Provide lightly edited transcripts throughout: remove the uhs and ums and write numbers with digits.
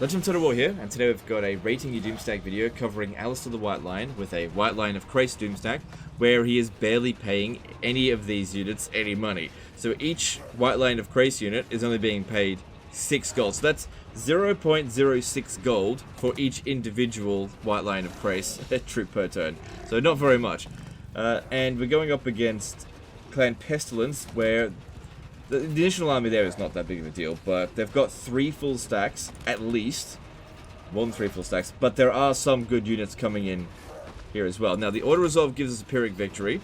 Legend of Total War here, and today we've got a Rating Your Doomstack video covering Alistair the White Lion with a White Lion of Chrace Doomstack, where he is barely paying any of these units any money. So each White Lion of Chrace unit is only being paid 6 gold. So that's 0.06 gold for each individual White Lion of Chrace troop per turn. So not very much. And we're going up against Clan Pestilence, where the initial army there is not that big of a deal, but they've got 3 full stacks, at least. More than 3 full stacks, but there are some good units coming in here as well. Now, the Auto Resolve gives us a Pyrrhic victory,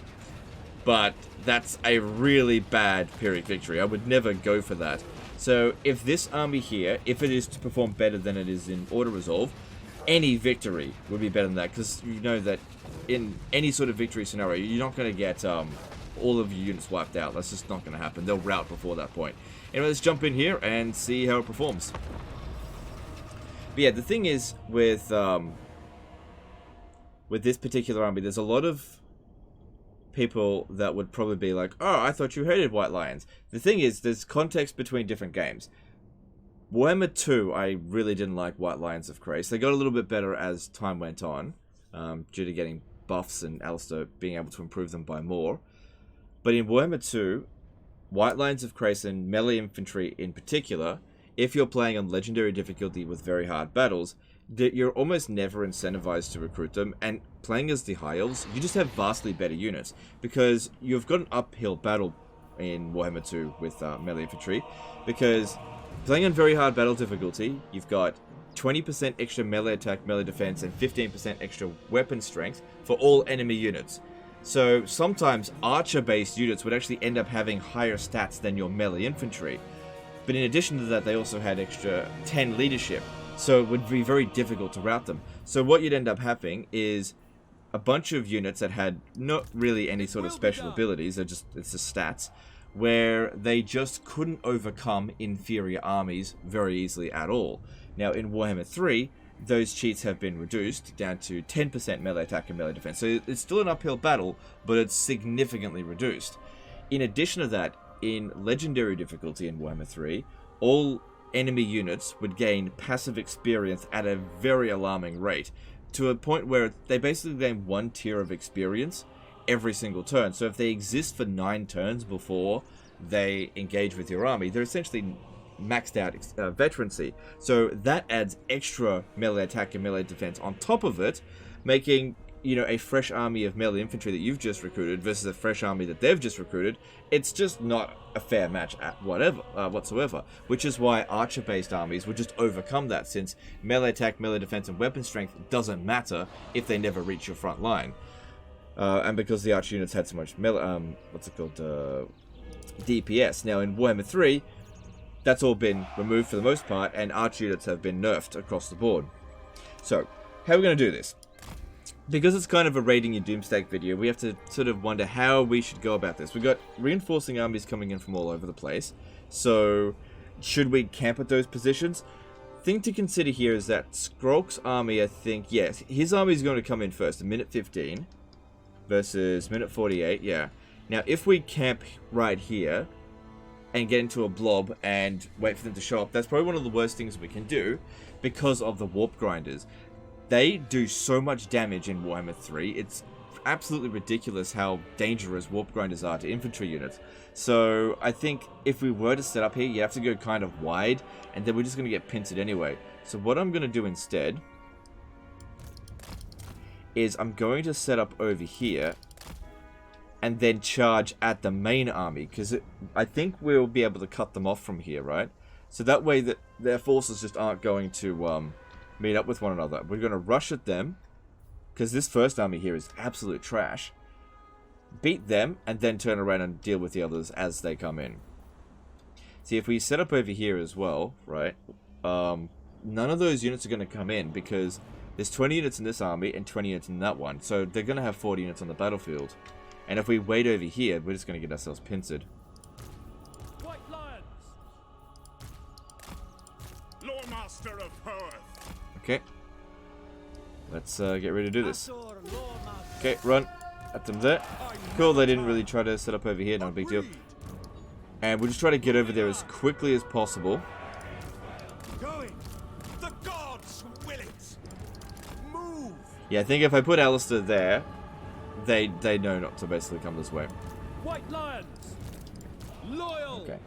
but that's a really bad Pyrrhic victory. I would never go for that. So, if this army here, if it is to perform better than it is in Auto Resolve, any victory would be better than that, because you know that in any sort of victory scenario, you're not going to get all of your units wiped out. That's just not going to happen. They'll rout before that point. Anyway, let's jump in here and see how it performs. But yeah, the thing is with this particular army, there's a lot of people that would probably be like, oh, I thought you hated White Lions. The thing is, there's context between different games. Warhammer 2, I really didn't like White Lions of Chrace. They got a little bit better as time went on, due to getting buffs and Alistair being able to improve them by more. But in Warhammer 2, White Lions of Chrace and melee infantry in particular, if you're playing on legendary difficulty with very hard battles, you're almost never incentivized to recruit them. And playing as the High Elves, you just have vastly better units, because you've got an uphill battle in Warhammer 2 with melee infantry, because playing on very hard battle difficulty, you've got 20% extra melee attack, melee defense, and 15% extra weapon strength for all enemy units. So sometimes archer-based units would actually end up having higher stats than your melee infantry. But in addition to that, they also had extra 10 leadership, so it would be very difficult to rout them. So what you'd end up having is a bunch of units that had not really any sort of special abilities, it's just stats, where they just couldn't overcome inferior armies very easily at all. Now in Warhammer 3, those cheats have been reduced down to 10% melee attack and melee defense. So it's still an uphill battle, but it's significantly reduced. In addition to that, in legendary difficulty in Warhammer 3, all enemy units would gain passive experience at a very alarming rate, to a point where they basically gain 1 tier of experience every single turn. So if they exist for 9 turns before they engage with your army, they're essentially maxed out veterancy. So that adds extra melee attack and melee defense on top of it, making, you know, a fresh army of melee infantry that you've just recruited versus a fresh army that they've just recruited. It's just not a fair match at whatsoever, which is why archer-based armies would just overcome that, since melee attack, melee defense, and weapon strength doesn't matter if they never reach your front line. And because the archer units had so much DPS. Now in Warhammer 3, that's all been removed for the most part, and archer units have been nerfed across the board. So, how are we going to do this? Because it's kind of a rating your Doomstack video, we have to sort of wonder how we should go about this. We've got reinforcing armies coming in from all over the place, so should we camp at those positions? Thing to consider here is that Skrolk's army, I think, yes, his army is going to come in first, at minute 15 versus minute 48, yeah. Now, if we camp right here and get into a blob and wait for them to show up, that's probably one of the worst things we can do because of the warp grinders. They do so much damage in Warhammer 3. It's absolutely ridiculous how dangerous warp grinders are to infantry units. So I think if we were to set up here, you have to go kind of wide, and then we're just going to get pincered anyway. So what I'm going to do instead is I'm going to set up over here and then charge at the main army, because I think we'll be able to cut them off from here, right? So that way that their forces just aren't going to meet up with one another. We're going to rush at them, because this first army here is absolute trash. Beat them, and then turn around and deal with the others as they come in. See, if we set up over here as well, right, none of those units are going to come in, because there's 20 units in this army and 20 units in that one, so they're going to have 40 units on the battlefield. And if we wait over here, we're just going to get ourselves pincered. White Lions! Loremaster of Perth! Okay. Let's get ready to do this. Okay, run. At them there. Cool, they didn't really try to set up over here, no big deal. And we'll just try to get over there as quickly as possible. The gods will it. Move. Yeah, I think if I put Alistair there, they know not to basically come this way. White Lions. Loyal. Okay.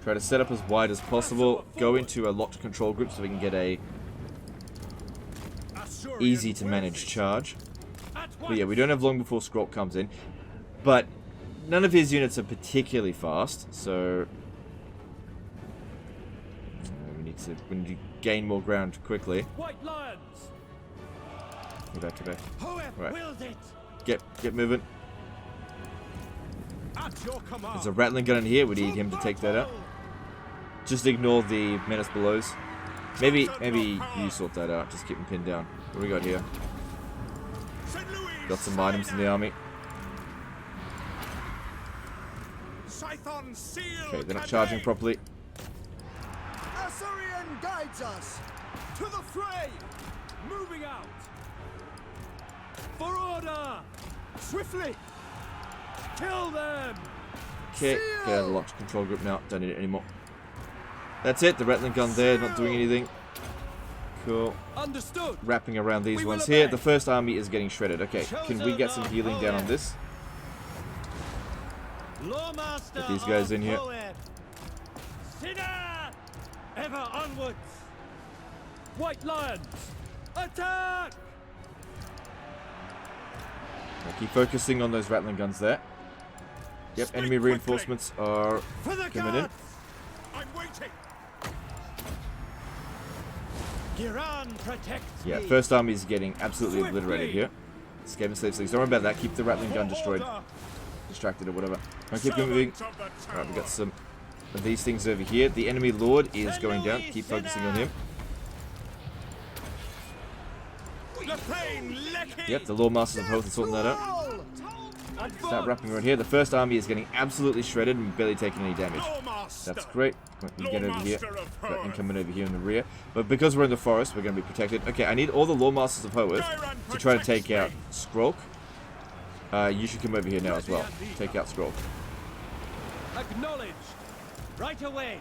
Try to set up as wide as possible. Go into a locked control group so we can get a easy to manage charge. But yeah, we don't have long before Skrulk comes in. But none of his units are particularly fast, so we need to gain more ground quickly. White Lions. Get back, get back. Whoever Right. wills it. Get moving. At your command. There's a rattling gun in here. We need him to take that out. Just ignore the menace belows. Maybe you sort that out. Just keep him pinned down. What do we got here? St. Louis. Got some items in the army. Scython seal. Okay, they're not charging properly. Assyrian guides us to the fray. Moving out. For order. Swiftly. Kill them. Okay, get out of the locked control group now. Don't need it anymore. That's it. The rattling gun there, not doing anything. Cool. Understood. Wrapping around these We ones will here. obey. The first army is getting shredded. Okay, can we get some healing down on this? Get these guys in here. Sinner! Ever onwards. White Lions. Attack! Now keep focusing on those rattling guns there. Yep, Speak enemy quickly. reinforcements are For the coming in. gods. I'm waiting. Giran protects Yeah, me. first army is getting absolutely Swiftly. obliterated here. Escape and slave sleeves. Don't worry about that. Keep the rattling gun destroyed. Order. Distracted or whatever. Don't keep moving. Servant of the Alright, we tower. got some of these things over here. The enemy lord is going down. Keep focusing on him. Lepain, Lecky. Yep, the Lord Masters of Hoth are sorting that out. Start wrapping around here. The first army is getting absolutely shredded and barely taking any damage. Lawmaster. That's great. We can get over here. Lawmaster of Got Hoth. incoming over here in the rear. But because we're in the forest, we're going to be protected. Okay, I need all the Lord Masters of Hoth to try to take out Skrulk. You should come over here now as well. Take out Skrulk. Acknowledged. Right away.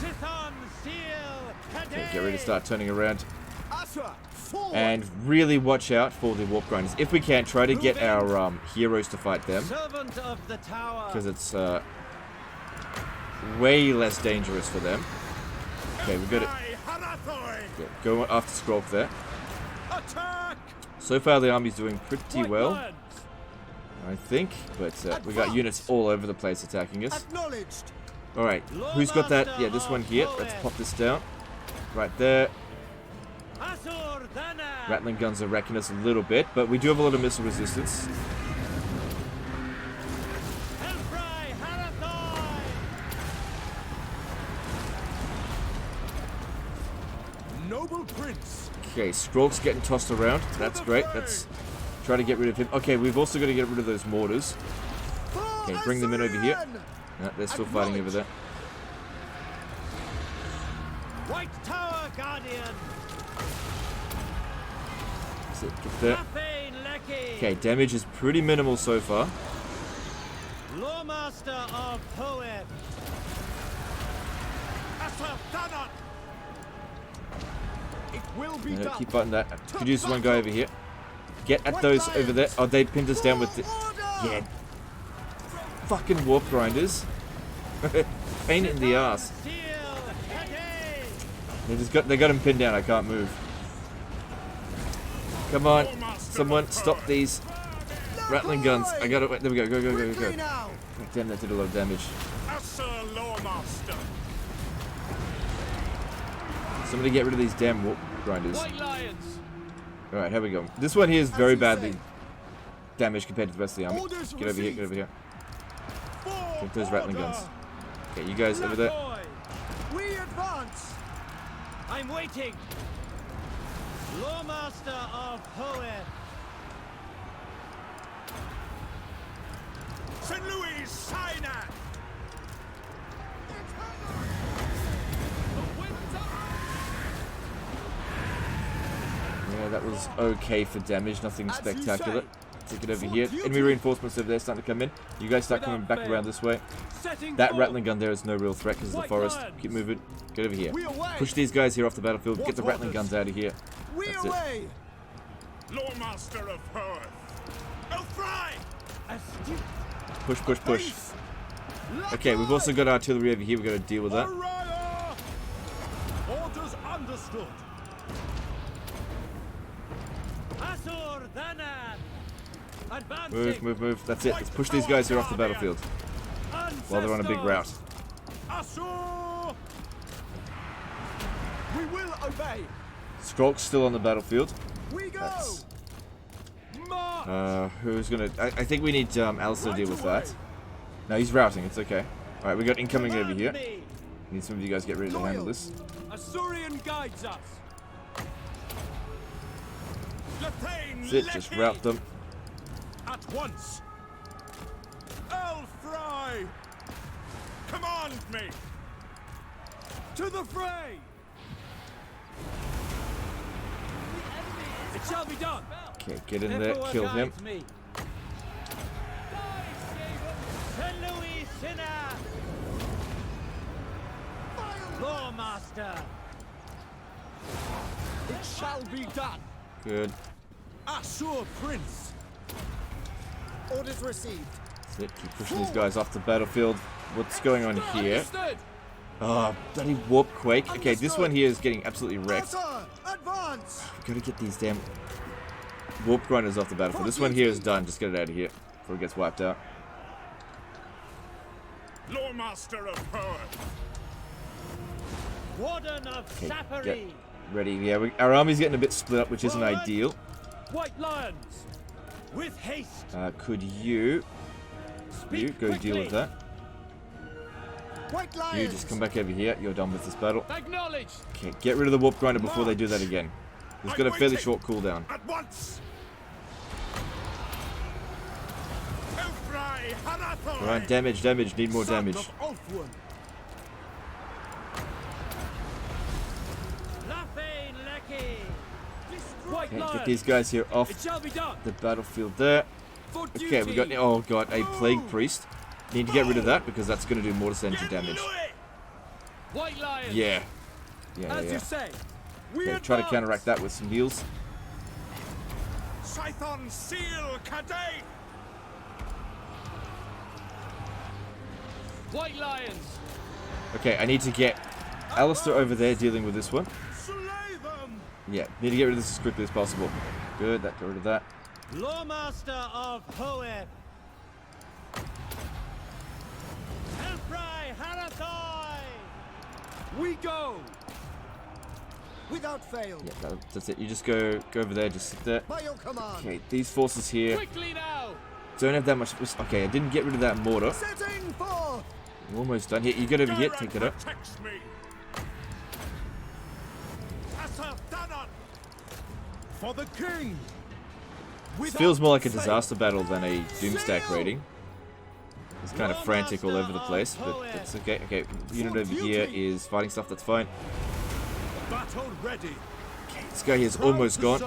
Sithon seal. Okay, get ready to start turning around. Asra, forward. And really watch out for the Warp Grinders. If we can, try to get our heroes to fight them. Servant of the tower. Because it's way less dangerous for them. Okay, we got it. Yeah, go after Skrulk there. Attack. So far the army's doing pretty White well, Lions. I think. But we got units all over the place attacking us. Acknowledged. Alright, who's got that? Yeah, this one here. Let's pop this down. Right there. Asur Dana. Rattling guns are wrecking us a little bit, but we do have a lot of missile resistance. Hellfry Harathoi. Noble prince. Okay, Skrulk's getting tossed around. That's great. Let's try to get rid of him. Okay, we've also got to get rid of those mortars. Okay, bring them in over here. No, they're still fighting over there. White Tower Guardian. That's it. Get there. Lepain, Lecky. Okay, damage is pretty minimal so far. Lawmaster of Hoeth. Asur Dana. It will be No, done. keep fighting that. Could use one guy over here. Get at those over there. Oh, they pinned us down with the... Yeah. Fucking warp grinders. Pain in the ass. They got him pinned down. I can't move. Come on, someone stop these rattling guns. I got it. There we go. Go. God damn, that did a lot of damage. Asur Lawmaster. Somebody get rid of these damn warp grinders. White Lions. All right, here we go. This one here is very badly damaged compared to the rest of the army. Get over here. Get over here. Get those rattling guns. Okay, you guys over there. We advance. I'm waiting. Lawmaster of Hoeth. St. Louis, Sinai. Yeah, that was okay for damage. Nothing As you spectacular. say. Take it over here. Enemy reinforcements over there starting to come in. You guys start coming back around this way. That rattling gun there is no real threat because of the forest. Keep moving. Get over here. Push these guys here off the battlefield. Get the rattling guns out of here. That's it. Lawmaster of Earth. Fry. Push, push, push. Okay, we've also got artillery over here. We've got to deal with that. Orders understood. Move, move, move. That's it. Let's push these guys here off the battlefield while they're on a big route. We will obey. Skrulk's still on the battlefield. We go. That's, who's gonna? I think we need Alistair to deal with that. No, he's routing. It's okay. All right, we got incoming over here. Need some of you guys get ready to handle this. Asurian guides us. That's it. Just rout them. At once. Fry. Command me. To the fray. It shall be done. Okay, get in there. Kill him. Lawmaster. It shall be done. Good. Assur Prince. Orders received. That's it. Keep pushing these guys off the battlefield. What's going on here? Oh, bloody warp quake. Okay, this one here is getting absolutely wrecked. Advance. We've got to get these damn warp grinders off the battlefield. This one here is done. Just get it out of here before it gets wiped out. Lawmaster of Earth. Warden of Okay, Sappery. get ready. Yeah, our army's getting a bit split up, which isn't ideal. White Lions. With haste. Could you go deal with that? White Lions. You just come back over here. You're done with this battle. Acknowledged. Okay, get rid of the warp grinder before they do that again. It's got a fairly short cooldown. At once. Fry. Alright, damage, damage. Need more damage. Okay, get these guys here off the battlefield there. Okay, we got, oh god, a plague priest. Need to get rid of that because that's going to do more percentage damage. White Lions. Yeah. Yeah. Okay, try to counteract that with some heals. Scython seal Cadate. White Lions. Okay, I need to get Alistair over there dealing with this one. Slay them. Yeah, need to get rid of this as quickly as possible. Good, that got rid of that. Lawmaster of Hoeth. Elfry Harathoi. We go. Without fail. Yeah, that's it. You just go over there, just sit there. By your command. Okay, these forces here Quickly now. don't have that much. Okay, I didn't get rid of that mortar. Setting forth. We're almost done. Here, you get over here, take it up. For the king. This feels more like a disaster battle than a Doomsday raiding. It's kind of frantic all over the place, but that's okay. Okay, unit over here is fighting stuff, that's fine. Battle ready. Okay, this guy here is almost gone.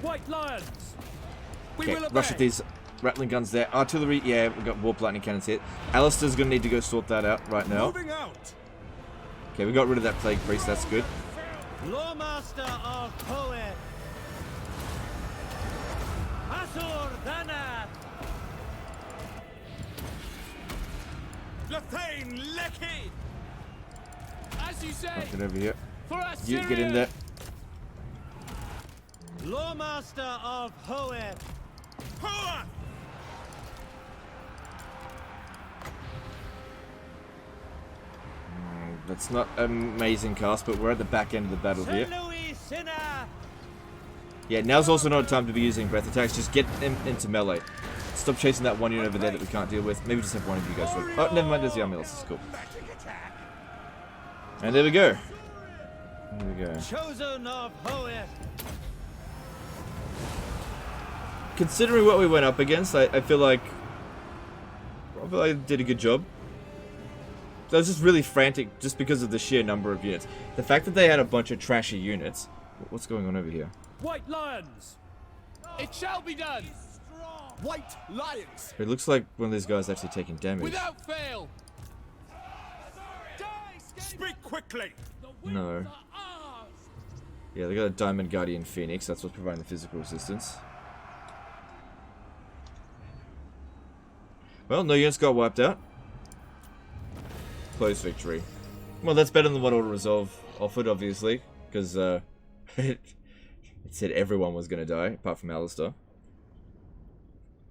White Lions. Okay, rush at these rattling guns there. Artillery, yeah, we've got warp lightning cannons here. Alistair's going to need to go sort that out right now. Moving out. Okay, we got rid of that plague priest, that's good. Lawmaster of Hoeth. Assur Danath. Lethane Lecky. As you say. Get over here. For us. You get in there. Lawmaster of Hoeth. Hoa. That's not amazing cast, but we're at the back end of the battle here. Yeah, now's also not a time to be using breath attacks. Just get them into melee. Stop chasing that one unit over there that we can't deal with. Maybe just have one of you guys. Oh, never mind. There's the army. This is cool. And there we go. There we go. Chosen of Hoeth. Considering what we went up against, I feel like I did a good job. was just really frantic just because of the sheer number of units. The fact that they had a bunch of trashy units. What's going on over here? White Lions! It shall be done. White Lions! It looks like one of these guys actually taking damage. Without fail. Speak quickly! No. Yeah, they got a Diamond Guardian Phoenix. That's what's providing the physical resistance. Well, no units got wiped out. Close victory. Well, that's better than what Auto Resolve offered, obviously, because it said everyone was going to die, apart from Alistair.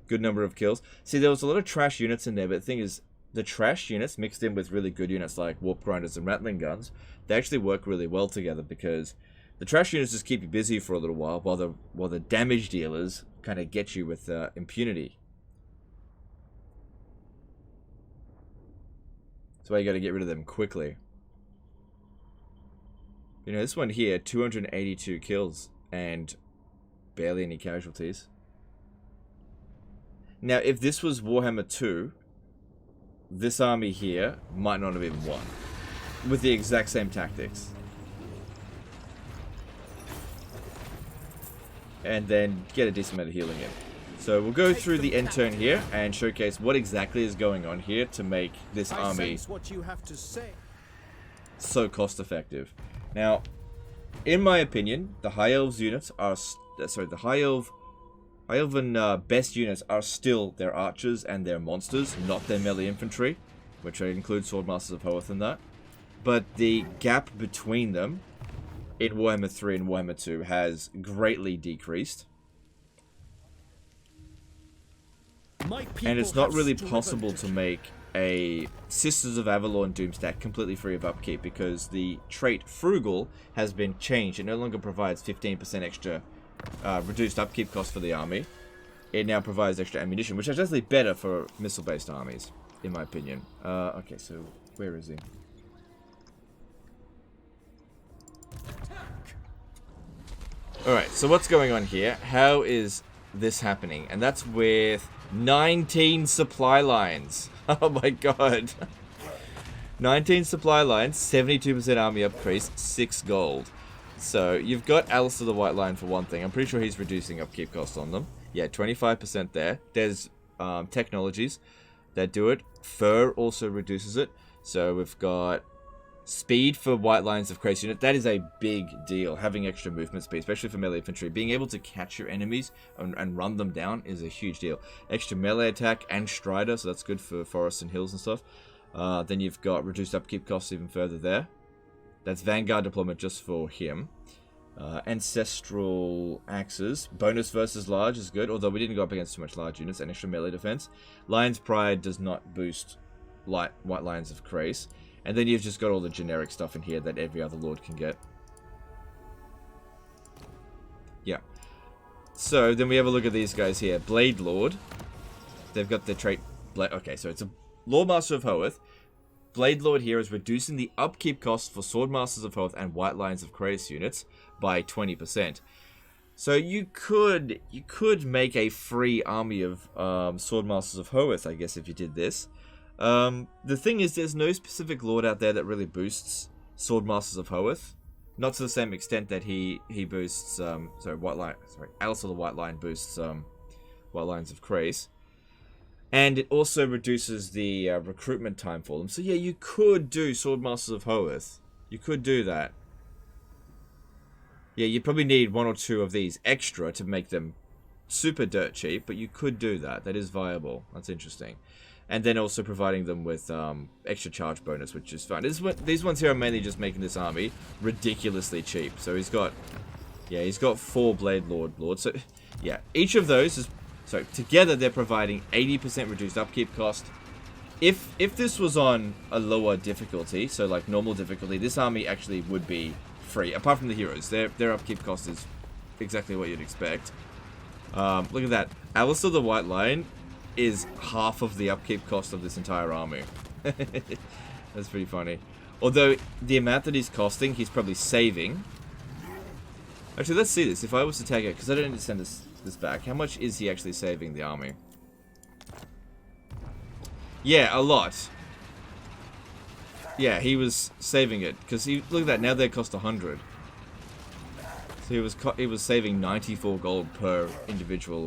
Good number of kills. See, there was a lot of trash units in there, but the thing is, the trash units mixed in with really good units like Warp Grinders and Rattling Guns, they actually work really well together because the trash units just keep you busy for a little while the damage dealers kind of get you with impunity. That's why you got to get rid of them quickly. You know, this one here, 282 kills and barely any casualties. Now, if this was Warhammer 2, this army here might not have even won. With the exact same tactics. And then get a decent amount of healing in. So we'll go through the end turn here and showcase what exactly is going on here to make this army what you have to say. so cost effective. Now, in my opinion, the High Elves units are... the High Elven best units are still their archers and their monsters, not their melee infantry, which include Swordmasters of Hoeth and that. But the gap between them in Warhammer 3 and Warhammer 2 has greatly decreased. And it's not really possible to make a Sisters of Avalon Doomstack completely free of upkeep because the trait Frugal has been changed. It no longer provides 15% extra reduced upkeep cost for the army. It now provides extra ammunition, which is definitely better for missile-based armies, in my opinion. Okay, so where is he? Alright, so what's going on here? How is this happening? And that's with 19 supply lines. Oh my god. 19 supply lines, 72% army upgrade, 6 gold. So, you've got Alistair the White Lion for one thing. I'm pretty sure he's reducing upkeep cost on them. Yeah, 25% there. There's technologies that do it. Fur also reduces it. So, we've got speed for White Lions of Chrace unit. That is a big deal, having extra movement speed, especially for melee infantry. Being able to catch your enemies and run them down is a huge deal. Extra melee attack and strider, so that's good for forests and hills and stuff. Then you've got reduced upkeep costs even further there. That's Vanguard deployment just for him. Ancestral axes. Bonus versus large is good, although we didn't go up against too much large units. And extra melee defense. Lion's Pride does not boost White Lions of Chrace. And then you've just got all the generic stuff in here that every other lord can get. Yeah. So, then we have a look at these guys here. Blade Lord. They've got the trait... Okay, so it's a Lordmaster of Hoeth. Blade Lord here is reducing the upkeep cost for Swordmasters of Hoeth and White Lions of Chrace units by 20%. So you could make a free army of Swordmasters of Hoeth, I guess, if you did this. The thing is, there's no specific lord out there that really boosts Swordmasters of Hoeth. Not to the same extent that he boosts, Alistair the White Lion boosts White Lions of Chrace. And it also reduces the recruitment time for them. So yeah, you could do Swordmasters of Hoeth. You could do that. Yeah, you probably need 1 or 2 of these extra to make them super dirt cheap, but you could do that. That is viable. That's interesting. And then also providing them with extra charge bonus, which is fine. These ones here are mainly just making this army ridiculously cheap. So he's got 4 Blade Lords. So yeah, each of those is... So, together they're providing 80% reduced upkeep cost. If this was on a lower difficulty, so like normal difficulty, this army actually would be free. Apart from the heroes, their upkeep cost is exactly what you'd expect. Look at that. Alistair the White Lion is half of the upkeep cost of this entire army. That's pretty funny. Although, the amount that he's costing, he's probably saving. Actually, let's see this. If I was to take it, because I don't understand this back. How much is he actually saving the army? Yeah, a lot. Yeah, he was saving it because look at that. Now they cost 100. So he was saving 94 gold per individual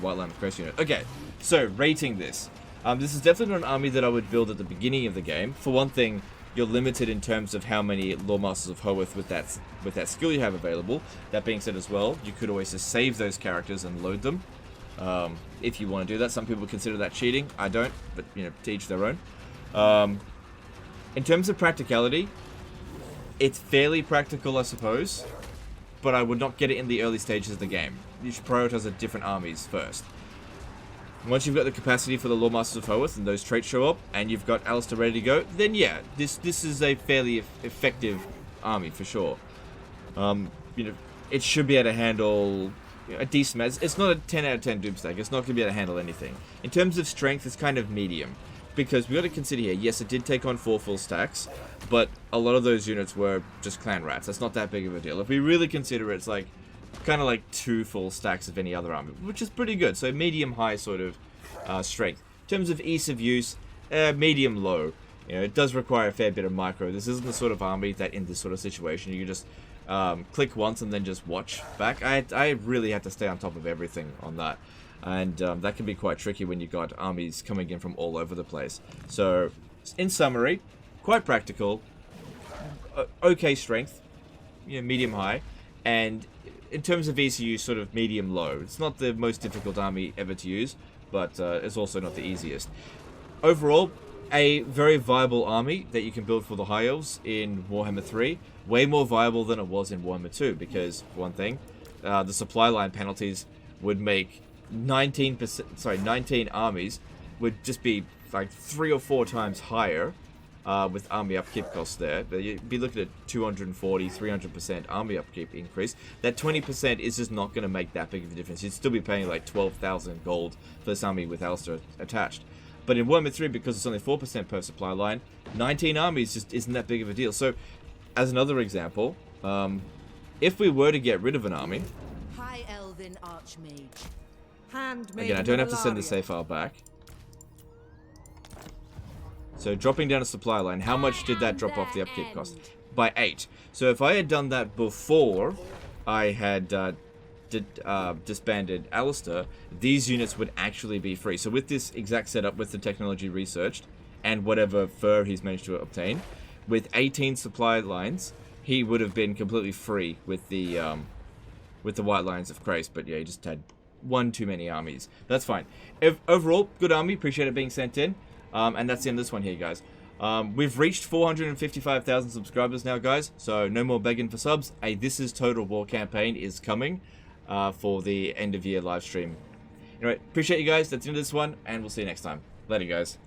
White Lion of Chrace unit. Okay, so rating this. This is definitely not an army that I would build at the beginning of the game. For one thing, you're limited in terms of how many Lore Masters of Hoeth with that skill you have available. That being said as well, you could always just save those characters and load them. If you want to do that. Some people consider that cheating. I don't, but you know, to each their own. In terms of practicality, it's fairly practical, I suppose, but I would not get it in the early stages of the game. You should prioritize the different armies first. Once you've got the capacity for the Lore Masters of Hoeth and those traits show up, and you've got Alistair ready to go, then yeah, this is a fairly effective army for sure. You know, it should be able to handle a decent match. It's not a 10 out of 10 Doomsday. It's not going to be able to handle anything. In terms of strength, it's kind of medium. Because we got to consider here, yes, it did take on 4 full stacks, but a lot of those units were just clan rats. That's not that big of a deal. If we really consider it, it's like kind of like 2 full stacks of any other army, which is pretty good. So medium-high sort of strength. In terms of ease of use, medium-low. You know, it does require a fair bit of micro. This isn't the sort of army that in this sort of situation you can just click once and then just watch back. I really had to stay on top of everything on that. And that can be quite tricky when you've got armies coming in from all over the place. So, in summary, quite practical, okay strength, you know, medium-high, and in terms of ECU, sort of medium-low. It's not the most difficult army ever to use, but it's also not the easiest. Overall, a very viable army that you can build for the High Elves in Warhammer 3. Way more viable than it was in Warhammer 2, because, for one thing, the supply line penalties would make 19 armies would just be like 3 or 4 times higher with army upkeep costs there. But you'd be looking at 240, 300% army upkeep increase. That 20% is just not going to make that big of a difference. You'd still be paying like 12,000 gold for this army with Alistair attached. But in Warhammer 3, because it's only 4% per supply line, 19 armies just isn't that big of a deal. So, as another example, if we were to get rid of an army, High Elven Archmage. again, I don't have to send the save file back. So dropping down a supply line, how much did that drop off the upkeep cost? By 8. So if I had done that before I had disbanded Alistair, these units would actually be free. So with this exact setup, with the technology researched, and whatever fur he's managed to obtain, with 18 supply lines, he would have been completely free with the White Lions of Chrace. But yeah, he just had one too many armies. That's fine. Overall, good army. Appreciate it being sent in. And that's the end of this one here, guys. We've reached 455,000 subscribers now, guys. So no more begging for subs. A This Is Total War campaign is coming for the end of year live stream. Anyway, appreciate you guys. That's the end of this one, and we'll see you next time. Later, guys.